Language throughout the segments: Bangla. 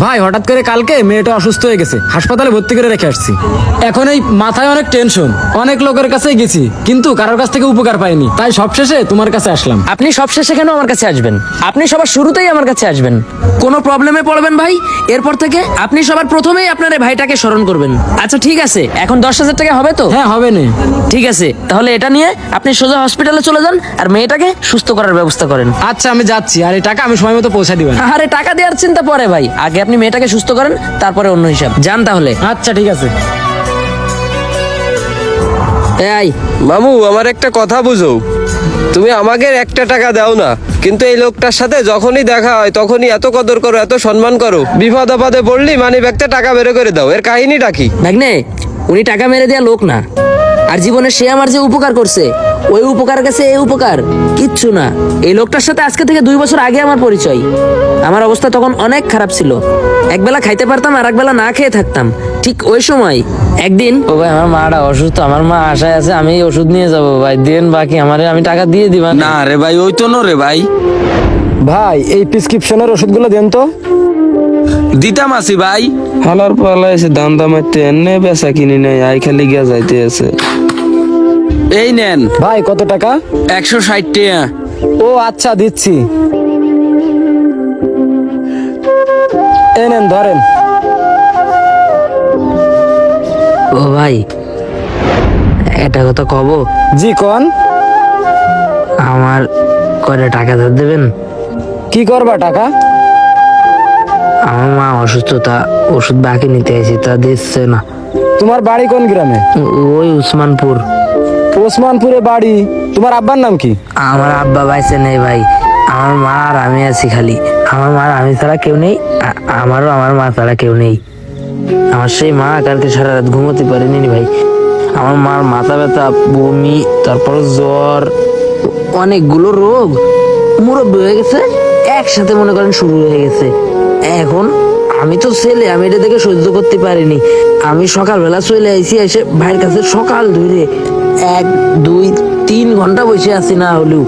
ভাই হঠাৎ করে কালকে মেয়েটা অসুস্থ হয়ে গেছে, হাসপাতালে ভর্তি করে রেখে আসছি। এখন এই মাথায় অনেক টেনশন, অনেক লোকের কাছে গেছি কিন্তু কারোর কাছ থেকে উপকার পাইনি, তাই সবশেষে তোমার কাছে আসলাম। আপনি সবশেষে কেন আমার কাছে আসবেন? আপনি সবার শুরুতেই আমার কাছে আসবেন। কোনো প্রবলেমে পড়বেন ভাই, এরপর থেকে আপনি সবার প্রথমেই আপনার এই ভাইটাকে স্মরণ করবেন। আচ্ছা ঠিক আছে, এখন 10,000 টাকা হবে তো? হ্যাঁ হবে না। ঠিক আছে, তাহলে এটা নিয়ে আপনি সোজা হসপিটালে চলে যান আর মেয়েটাকে সুস্থ করার ব্যবস্থা করেন। আচ্ছা আমি যাচ্ছি, আর এই টাকা আমি সময় মতো পৌঁছে দিবেন। আরে টাকা দেওয়ার চিন্তা পরে ভাই, আগে আপনি মেয়েটাকে সুস্থ করেন, তারপরে অন্য হিসাব। যান তাহলে। আচ্ছা ঠিক আছে। এই মামু, আমার একটা কথা বুঝো। তুমি আমাকে একটা টাকা দাও না, কিন্তু এই লোকটার সাথে যখনই দেখা হয় তখনই এত কদর করো, এত সম্মান করো। বিপদ আপদে পড়লি মানি ব্যাগটা টাকা বের করে দাও। এর কাহিনীটা কি? ভাগ্নে, উনি টাকা মেরে দেওয়া লোক না, আর জীবনে সে আমার যে উপকার করছে ওই উপকার কাছে এই উপকার কিচ্ছু না। এই লোকটার সাথে আজকে থেকে 2 বছর আগে আমার পরিচয়। আমার অবস্থা তখন অনেক খারাপ ছিল, একবেলা খাইতে পারতাম আর একবেলা না খেয়ে থাকতাম। ঠিক ওই সময় একদিন, ও ভাই আমার মাটা অসুস্থ, আমার মা আশায় আছে, আমি ওষুধ নিয়ে যাবো ভাই, দেন বাকি আমারে আমি টাকা দিয়ে দিবা। না রে ভাই, ওই তো রে ভাই। ভাই এই প্রেসক্রিপশনের ওষুধগুলো দেন তো। দিতাম আসি ভাই। হালার পালা এসে দাম দামাইতে এনে বেচা কিনি নাই, আই খালি গিয়া যাইতে আছে। এই নেন ভাই কত টাকা? 160 টাকা। ও আচ্ছা দিচ্ছি, এই নেন ধরেন। ও ভাই এটা কথা কব, জি কোন। আমার কয়টা টাকা ধার দেবেন? কি করবা টাকা? আমার মা অসুস্থ, তা ওষুধ বাকি নিতে আইছি, তা দিচ্ছে না। তোমার বাড়ি কোন গ্রামে? ওই উসমানপুর। ওসমানপুরে বাড়ি। তোমার আব্বার নাম কি? আমার আব্বা বাইসে নেই ভাই, আমার মা আর আমি আছি খালি। আমার মা আর আমি ছাড়া কেউ নেই, আমারও আমার মা ছাড়া কেউ নেই। আমার সেই মা কালকে সারা রাত ঘুমোতে পারিনি রে ভাই। আমার মার মাথা ব্যথা, বমি, তারপর জ্বর, অনেকগুলো রোগ মুরব্বী হয়ে গেছে, একসাথে মনে করেন শুরু হয়ে গেছে। এখন আমি তো ছেলে, আমি এটা দেখে সহ্য করতে পারিনি। আমি সকালবেলা চলে আইছি, এসে ভাইয়ের কাছে সকাল ধরে 1, 2, 3 ঘন্টা বসে আছি, না হলেও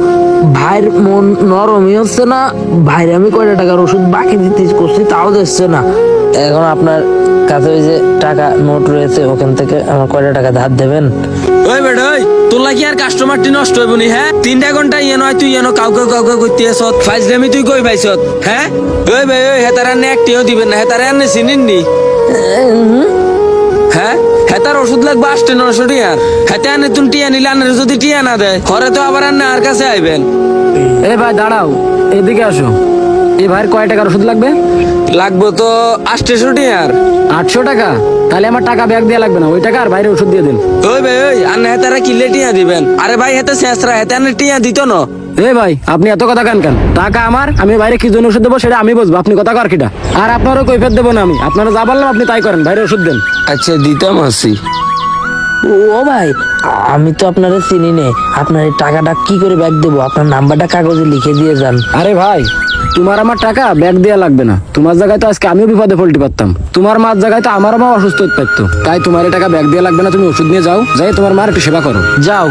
ভাইয়ের মন নরমই হচ্ছে না। ভাইয়ের আমি কয়টা টাকার ওষুধ বাকি দিতে করছি, তাও দিচ্ছে না। এখন আপনার কাছে ওই যে টাকা নোট রয়েছে, ওখান থেকে আমার কয়টা টাকা ধার দেবেন? ওই বেটা ওই, তোলা কি আর কাস্টমারটি নষ্ট হইব নি? হ্যাঁ 3টা ঘন্টা ইয়ে নয়, তুই এনো কাউকে কাউকে করতে আসত, ফাইজলামি তুই কই পাইছত? হ্যাঁ ওই ভাই, ওই হেতার আনে একটিও দিবেন না, হেতার আনে চিনিন নি? হ্যাঁ হেতার ওষুধ লাগবে 800-900 টিয়ার, হেতে আনে তুমি টিয়া নিলে আনে, যদি টিয়া না দেয় ঘরে তো আবার আনে আর কাছে আইবেন। এ ভাই দাঁড়াও, এদিকে আসো। এই ভাইয়ের কয় টাকার ওষুধ লাগবে? লাগবো তো 800 টিয়ার। 800 টাকা? তাহলে আমার টাকা ব্যাগ দেওয়া লাগবে না, ওই টাকা আর বাইরে ওষুধ দিয়ে দিন। ওই ভাই ওই, আনে হেতারা কিনলে টিয়া দিবেন? আরে ভাই হেতে শেষরা, হেতে আনে টিয়া দিত না। এ ভাই আপনি এত কথা কেন? টাকা আমার, আমি বাইরে কি জন্য ওষুধ দেবো সেটা আমি বুঝবো, আপনি কথা কর কিটা? আর আপনারও কৈফিয়ত দেবো না আমি, আপনারা যা বললাম আপনি তাই করেন, বাইরে ওষুধ দেন। আচ্ছা দিতাম আসি। ও ভাই, আমি তো আপনারা চিনি নে, আপনার এই টাকাটা কি করে ব্যাগ দেবো? আপনার নাম্বারটা কাগজে লিখে দিয়ে যান। আরে ভাই তোমার আমার টাকা ব্যাগ দেওয়া লাগবে না, তোমার জায়গায় তো আজকে আমিও বিপদে পড়তে পারতাম, তোমার মার জায়গায় তো আমার মা অসুস্থ হতে পারতো, তাই তোমার এই টাকা ব্যাগ দেওয়া লাগবে না। তুমি ওষুধ নিয়ে যাও, যাই তোমার মার একটু সেবা করো, যাও।